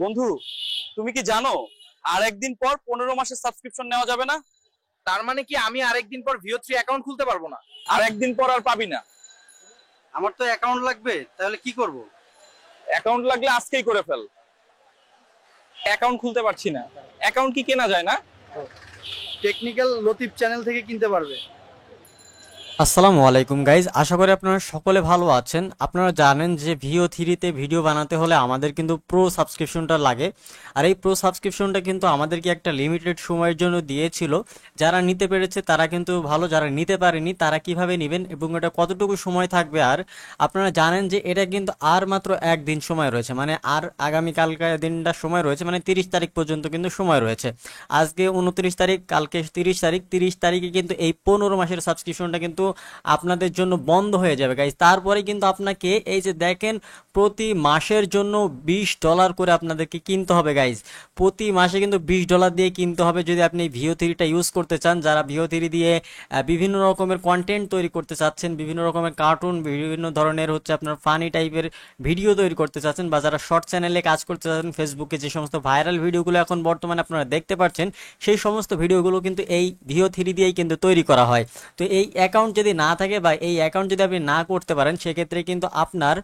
বন্ধু, তুমি কি জানো আর একদিন পর 15 মাসের সাবস্ক্রিপশন নেওয়া যাবে না? তার মানে কি আমি আরেকদিন পর ভিও 3 অ্যাকাউন্ট খুলতে পারবো না? আর একদিন পর আর পাবি না। আমার তো অ্যাকাউন্ট লাগবে, তাহলে কি করব? অ্যাকাউন্ট লাগলে আজকেই করে ফেল। অ্যাকাউন্ট খুলতে পারছি না। অ্যাকাউন্ট কি কেনা যায় না? টেকনিক্যাল লতিফ চ্যানেল থেকে কিনতে পারবে। আসসালামু আলাইকুম গাইজ, আশা করি আপনারা সকলে ভালো আছেন। আপনারা জানেন যে ভিও 3তে ভিডিও বানাতে হলে আমাদের কিন্তু প্রো সাবস্ক্রিপশনটা লাগে। আর এই প্রো সাবস্ক্রিপশনটা কিন্তু আমাদেরকে একটা লিমিটেড সময়ের জন্য দিয়েছিল। যারা নিতে পেরেছে তারা কিন্তু ভালো, যারা নিতে পারেনি তারা কিভাবে নেবেন এবং এটা কতটুকু সময় থাকবে। আর আপনারা জানেন যে এটা কিন্তু আর মাত্র একদিন সময় রয়েছে, মানে আর আগামীকালকে দিনটা সময় রয়েছে, মানে 30 তারিখ পর্যন্ত কিন্তু সময় রয়েছে। আজকে 29 তারিখ, কালকে 30 তারিখ। 30 তারিখে কিন্তু এই 15 মাসের সাবস্ক্রিপশনটা কিন্তু আপনাদের জন্য বন্ধ হয়ে যাবে গাইজ। তারপরে কিন্তু আপনাকে এই যে দেখেন প্রতি মাসের জন্য $20 করে আপনাদেরকে কিনতে হবে গাইজ। প্রতি মাসে কিন্তু $20 দিয়ে কিনতে হবে যদি আপনি ভিও 3টা ইউজ করতে চান। যারা ভিও 3 দিয়ে বিভিন্ন রকমের কন্টেন্ট তৈরি করতে চাচ্ছেন, বিভিন্ন রকমের কার্টুন, বিভিন্ন ধরনের হচ্ছে আপনার ফানি টাইপের ভিডিও তৈরি করতে চাচ্ছেন, বা যারা শর্ট চ্যানেলে কাজ করতে চাচ্ছেন, ফেসবুকে যে সমস্ত ভাইরাল ভিডিওগুলো এখন বর্তমানে আপনারা দেখতে পাচ্ছেন সেই সমস্ত ভিডিওগুলো কিন্তু এই ভিও 3 দিয়েই কিন্তু তৈরি করা হয়। তো এই অ্যাকাউন্ট যদি না থাকে বা এই অ্যাকাউন্ট যদি আপনি না করতে পারেন, সেক্ষেত্রে কিন্তু আপনার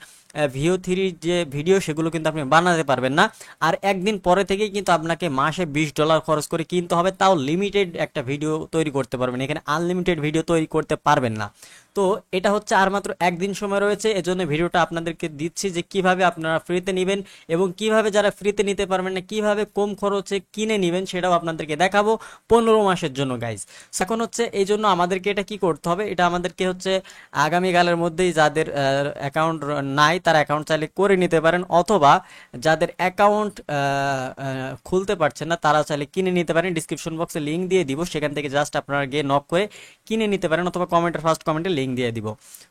ভিও 3 যে ভিডিও সেগুলো কিন্তু আপনি বানাতে পারবেন না। আর একদিন পরে থেকেই কিন্তু আপনাকে মাসে $20 খরচ করে কিনতে হবে, তাও লিমিটেড একটা ভিডিও তৈরি করতে পারবেন। এখানে আনলিমিটেড ভিডিও তৈরি করতে পারবেন না। তো এটা হচ্ছে আর মাত্র একদিন সময় রয়েছে, এজন্য ভিডিওটা আপনাদেরকে দিচ্ছি যে কিভাবে আপনারা ফ্রিতে নেবেন এবং কিভাবে যারা ফ্রিতে নিতে পারবেন না কিভাবে কম খরচে কিনে নেবেন সেটাও আপনাদেরকে দেখাবো 15 মাসের জন্য গাইজ। এখন হচ্ছে এই জন্য আমাদেরকে এটা কি করতে হবে, এটা আমাদেরকে হচ্ছে আগামীকালের মধ্যেই যাদের অ্যাকাউন্ট নাই তারা অ্যাকাউন্ট চাইলে করে নিতে পারেন, অথবা যাদের অ্যাকাউন্ট খুলতে পারছেন না তারা চাইলে কিনে নিতে পারেন। ডিসক্রিপশন বক্সে লিঙ্ক দিয়ে দিব, সেখান থেকে জাস্ট আপনারা গিয়ে নক করে কিনে নিতে পারেন, অথবা কমেন্টের ফার্স্ট কমেন্টে লিঙ্ক দিয়ে দিব।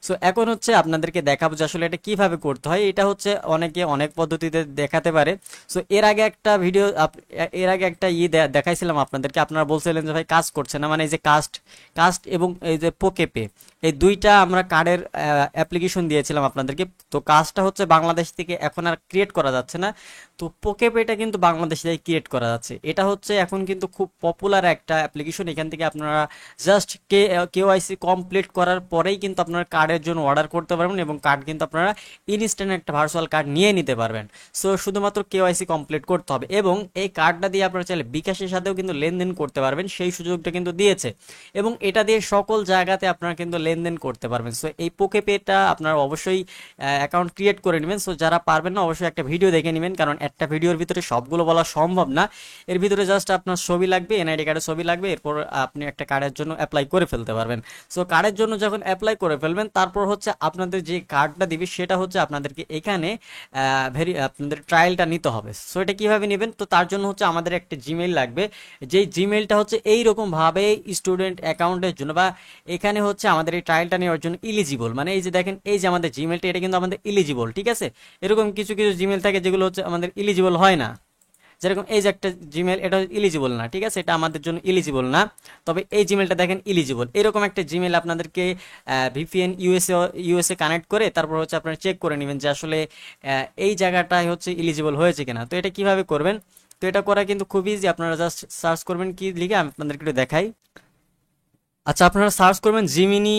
সো এখন হচ্ছে আপনাদেরকে দেখাবো যে আসলে এটা কিভাবে করতে হয়। এটা হচ্ছে অনেকে অনেক পদ্ধতিতে দেখাতে পারে। সো এর আগে একটা ভিডিও, এর আগে একটা দেখাইছিলাম আপনাদেরকে, আপনারা বলছিলেন যে ভাই কাজ করছে না, মানে এই যে কাস্ট কাস্ট এবং এই যে পোকেপে, এই দুইটা আমরা কার্ডের অ্যাপ্লিকেশন দিয়েছিলাম আপনাদেরকে। তো কাজটা হচ্ছে বাংলাদেশ থেকে এখন আর ক্রিয়েট করা যাচ্ছে না, তো পোকেপেটা কিন্তু বাংলাদেশ থেকে ক্রিয়েট করা যাচ্ছে। এটা হচ্ছে এখন কিন্তু খুব পপুলার একটা অ্যাপ্লিকেশন। এখান থেকে আপনারা জাস্ট কেওয়াইসি কমপ্লিট করার পরেই কিন্তু আপনারা কার্ডের জন্য অর্ডার করতে পারবেন এবং কার্ড কিন্তু আপনারা ইনস্ট্যান্ট একটা ভার্চুয়াল কার্ড নিয়ে নিতে পারবেন। সো শুধুমাত্র কেওয়াইসি কমপ্লিট করতে হবে এবং এই কার্ডটা দিয়ে আপনারা চাইলে বিকাশের সাথেও কিন্তু লেনদেন করতে পারবেন, সেই সুযোগটা কিন্তু দিয়েছে। এবং এটা দিয়ে সকল জায়গাতে আপনারা কিন্তু লেনদেন করতে পারবেন। সো এই পোকেপেটা আপনারা অবশ্যই অ্যাকাউন্ট ক্রিয়েট করে নেবেন। সো যারা পারবেন না অবশ্যই একটা ভিডিও দেখে নেবেন, কারণ একটা ভিডিওর ভিতরে সবগুলো বলা সম্ভব না। এর ভিতরে জাস্ট আপনার ছবি লাগবে, এনআইডি কার্ডের ছবি লাগবে, এরপর আপনি একটা কার্ডের জন্য অ্যাপ্লাই করে ফেলতে পারবেন। সো কার্ডের জন্য যখন অ্যাপ্লাই করে ফেলবেন, তারপর হচ্ছে আপনাদের যে কার্ডটা দিবে সেটা হচ্ছে আপনাদেরকে এখানে আপনাদের ট্রায়ালটা নিতে হবে। সো এটা কিভাবে নেবেন, তো তার জন্য হচ্ছে আমাদের একটা জিমেইল লাগবে, যেই জিমেইলটা হচ্ছে এইরকম ভাবে স্টুডেন্ট অ্যাকাউন্টের জন্য, বা এখানে হচ্ছে আমাদের এই ট্রায়ালটা নেওয়ার জন্য ইলিজিবল, মানে এই যে দেখেন এই যে আমাদের জিমেইলটা, এটা কিন্তু আমাদের ইলিজিবল, ঠিক আছে। এরকম কিছু কিছু জিমেইল থাকে যেগুলো হচ্ছে আমাদের ইলিজিবল হয় না, যেরকম এই যে একটা জিমেল, এটা ইলিজিবল না, ঠিক আছে, এটা আমাদের জন্য ইলিজিবল না। তবে এই জিমেলটা দেখেন ইলিজিবল। এরকম একটা জিমেল আপনাদেরকে ভিপিএন ইউএসএ কানেক্ট করে তারপর হচ্ছে আপনারা চেক করে নেবেন যে আসলে এই জায়গাটায় হচ্ছে ইলিজিবল হয়েছে কিনা। তো এটা কিভাবে করবেন, তো এটা করা কিন্তু খুব ইজি। আপনারা জাস্ট সার্চ করবেন, কি লিখে আমি আপনাদেরকে একটু দেখাই। আচ্ছা, আপনারা সার্চ করবেন জিমিনি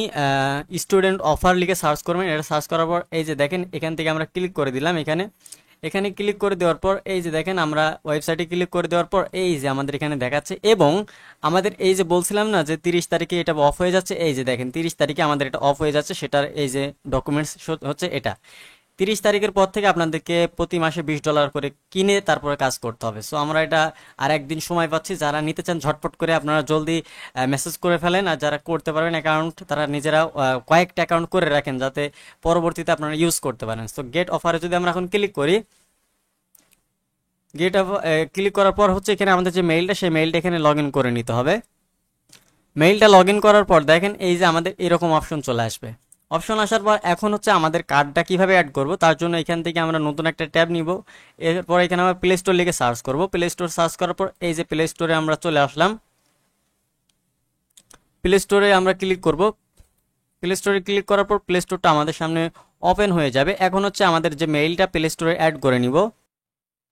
স্টুডেন্ট অফার লিখে সার্চ করবেন। এটা সার্চ করার পর এই যে দেখেন এখান থেকে আমরা ক্লিক করে দিলাম, এখানে এখানে ক্লিক করে দেওয়ার পর এই যে দেখেন আমরা ওয়েবসাইটে ক্লিক করে দেওয়ার পর এই যে আমাদের এখানে দেখাচ্ছে, এবং আমাদের এই যে বলছিলাম না যে 30 তারিখে এটা অফ হয়ে যাচ্ছে, এই যে দেখেন 30 তারিখে আমাদের এটা অফ হয়ে যাচ্ছে, সেটার এই যে ডকুমেন্টস হচ্ছে এটা। 30 তারিখের পর থেকে আপনাদেরকে প্রতি মাসে $20 করে কিনে তারপরে কাজ করতে হবে। সো আমরা এটা আর একদিন সময় পাচ্ছি, যারা নিতে চান ঝটপট করে আপনারা জলদি মেসেজ করে ফেলেন, আর যারা করতে পারবেন অ্যাকাউন্ট তারা নিজেরা কয়েকটা অ্যাকাউন্ট করে রাখেন যাতে পরবর্তীতে আপনারা ইউজ করতে পারেন। সো গেট অফারে যদি আমরা এখন ক্লিক করি, ক্লিক করার পর হচ্ছে এখানে আমাদের যে মেইলটা, সেই মেইলটা এখানে লগ ইন করে নিতে হবে। মেইলটা লগ ইন করার পর দেখেন এই যে আমাদের এরকম অপশন চলে আসবে। অপশন আসার পর এখন হচ্ছে আমাদের কার্ডটা কিভাবে অ্যাড করব, তার জন্য এখান থেকে আমরা নতুন একটা ট্যাব নিব। এরপর এখানে আমরা প্লে স্টোর লিখে সার্চ করব। প্লে স্টোর সার্চ করার পর এই যে প্লে স্টোরে আমরা চলে আসলাম। প্লে স্টোরে আমরা ক্লিক করব। প্লে স্টোরে ক্লিক করার পর প্লে স্টোরটা আমাদের সামনে ওপেন হয়ে যাবে। এখন হচ্ছে আমাদের যে মেইলটা প্লে স্টোরে অ্যাড করে নিব।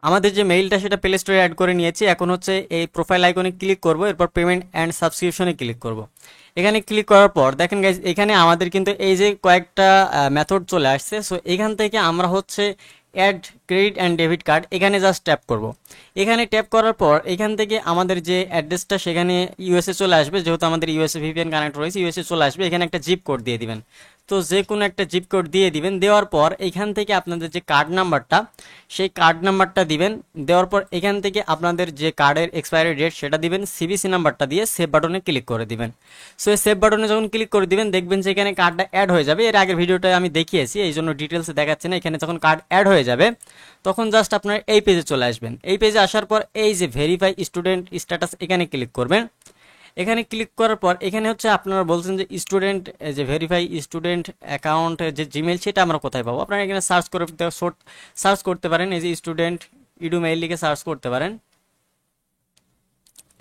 আমাদের যে মেইলটা সেটা প্লে স্টোরে অ্যাড করে নিয়েছি। এখন হচ্ছে এই প্রোফাইল আইকনে ক্লিক করব, এরপর পেমেন্ট অ্যান্ড সাবস্ক্রিপশনে ক্লিক করব। এখানে ক্লিক করার পর দেখেন গাইজ, এখানে আমাদের কিন্তু এই যে কয়েকটা মেথড চলে আসছে। সো এখান থেকে আমরা হচ্ছে add credit and debit card, এখানে জাস্ট ট্যাপ করব। এখানে ট্যাপ করার পর এখান থেকে আমাদের যে অ্যাড্রেসটা সেখানে ইউএসএ চলে আসবে, যেহেতু আমাদের ইউএসএ ভিপিএন কানেক্ট রয়েছে, ইউএসএ চলে আসবে। এখানে একটা জিপ কোড দিয়ে দিবেন। তো যে কোনো একটা জিপ কোড দিয়ে দিবেন। দেওয়ার পর এখান থেকে আপনাদের যে কার্ড নাম্বারটা, সেই কার্ড নাম্বারটা দিবেন। দেওয়ার পর এখান থেকে আপনাদের যে কার্ডের এক্সপায়ারি ডেট সেটা দিবেন, সিবিসি নাম্বারটা দিয়ে সেভ বাটনে ক্লিক করে দিবেন। সো এই সেভ বাটনে যখন ক্লিক করে দিবেন দেখবেন যে এখানে কার্ডটা অ্যাড হয়ে যাবে। এর আগের ভিডিওটায় আমি দেখিয়েছি, এই জন্য ডিটেলসে দেখাচ্ছি না। এখানে যখন কার্ড অ্যাড হয়ে যাবে তখন জাস্ট আপনার এই পেজে চলে আসবেন। এই পেজে আসার পর এই যে ভেরিফাই স্টুডেন্ট স্ট্যাটাস, এখানে ক্লিক করবেন। এখানে ক্লিক করার পর এখানে হচ্ছে আপনারা বলছেন যে স্টুডেন্ট, যে ভেরিফাই স্টুডেন্ট অ্যাকাউন্ট যে জিমেল, সেটা আমরা কোথায় পাবো? আপনারা এখানে সার্চ করতে পারেন। এই যে স্টুডেন্ট ইডু মেইল লিখে সার্চ করতে পারেন,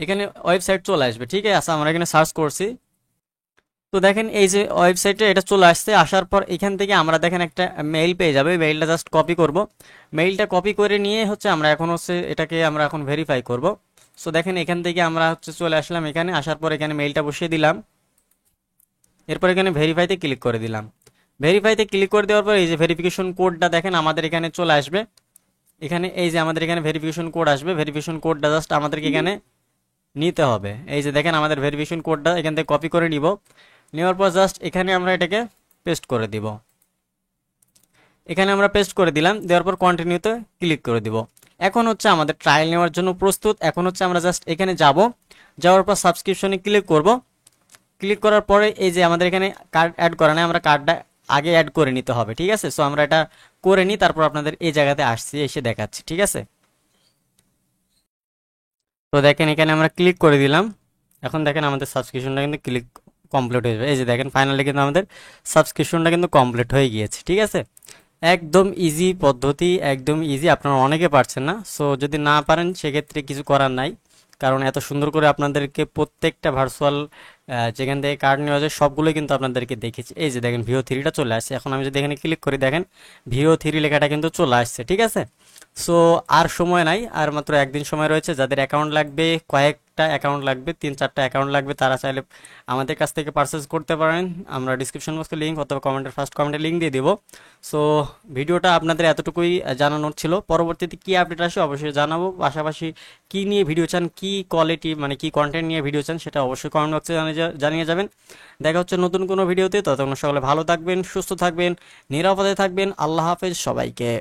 এখানে ওয়েবসাইট চলে আসবে। ঠিক আছে, আমরা এখানে সার্চ করছি। তো দেখেন এই যে ওয়েবসাইটে এটা চলে আসছে। আসার পর এখান থেকে আমরা দেখেন একটা মেইল পেয়ে যাবে। মেইলটা জাস্ট কপি করব। মেইলটা কপি করে নিয়ে হচ্ছে আমরা এখন হচ্ছে এটাকে আমরা এখন ভেরিফাই করব। সো দেখেন এখান থেকে আমরা হচ্ছে চলে আসলাম। এখানে আসার পর এখানে মেইলটা বসিয়ে দিলাম। এরপর এখানে ভেরিফাইতে ক্লিক করে দিলাম। ভেরিফাইতে ক্লিক করে দেওয়ার পর এই যে ভেরিফিকেশন কোডটা দেখেন আমাদের এখানে চলে আসবে। এখানে এই যে আমাদের এখানে ভেরিফিকেশন কোড আসবে। ভেরিফিকেশন কোডটা জাস্ট আমাদেরকে এখানে নিতে হবে। এই যে দেখেন আমাদের ভেরিফিকেশন কোডটা এখান থেকে কপি করে নিব। নেওয়ার পর জাস্ট এখানে আমরা এটাকে পেস্ট করে দিব। এখানে আমরা পেস্ট করে দিলাম। দেওয়ার পর কন্টিনিউতে ক্লিক করে দিব। এখন হচ্ছে আমাদের ট্রায়াল নেওয়ার জন্য প্রস্তুত। এখন হচ্ছে আমরা জাস্ট এখানে যাব। যাওয়ার পর সাবস্ক্রিপশনে ক্লিক করব। ক্লিক করার পরে এই যে আমাদের এখানে কার্ড অ্যাড করা নেই, আমরা কার্ডটা আগে অ্যাড করে নিতে হবে। ঠিক আছে, সো আমরা এটা করে নিই, তারপর আপনাদের এই জায়গাতে আসছি, এসে দেখাচ্ছি। ঠিক আছে, তো দেখেন এখানে আমরা ক্লিক করে দিলাম। এখন দেখেন আমাদের সাবস্ক্রিপশনটা কিন্তু কমপ্লিট হয়ে যাবে। এই যে দেখেন ফাইনালি কিন্তু আমাদের সাবস্ক্রিপশনটা কিন্তু কমপ্লিট হয়ে গিয়েছে। ঠিক আছে, একদম ইজি পদ্ধতি, একদম ইজি। আপনারা অনেকে পারছেন না। সো যদি না পারেন সেক্ষেত্রে কিছু করার নাই, কারণ এত সুন্দর করে আপনাদেরকে প্রত্যেকটা ভার্চুয়াল যেখান থেকে কার্ড নেওয়া যায় সবগুলোই কিন্তু আপনাদেরকে দেখেছি। এই যে দেখেন VO3টা চলে আসছে। এখন আমি যদি এখানে ক্লিক করি দেখেন VO3 লেখাটা কিন্তু চলে আসছে। ঠিক আছে, সো আর সময় নাই, আর মাত্র একদিন সময় রয়েছে। যাদের অ্যাকাউন্ট লাগবে, কয়েকটা অ্যাকাউন্ট লাগবে, 3-4টা অ্যাকাউন্ট লাগবে, তারা চাইলে আমাদের কাছ থেকে পারচেস করতে পারেন। আমরা ডিসক্রিপশন বক্সে লিঙ্ক অথবা ফার্স্ট কমেন্টে লিঙ্ক দিয়ে দেবো। সো ভিডিওটা আপনাদের এতটুকুই জানানোর ছিল। পরবর্তীতে কি আপডেট আসে অবশ্যই জানাবো। পাশাপাশি কি নিয়ে ভিডিও চান, কি কোয়ালিটি মানে কি কন্টেন্ট নিয়ে ভিডিও চান, সেটা অবশ্যই কমেন্ট বক্সে জানিয়ে যাবেন। দেখা হচ্ছে নতুন কোনো ভিডিওতে। ততক্ষণ সকলে ভালো থাকবেন, সুস্থ থাকবেন, নিরাপদে থাকবেন। আল্লাহ হাফেজ সবাইকে।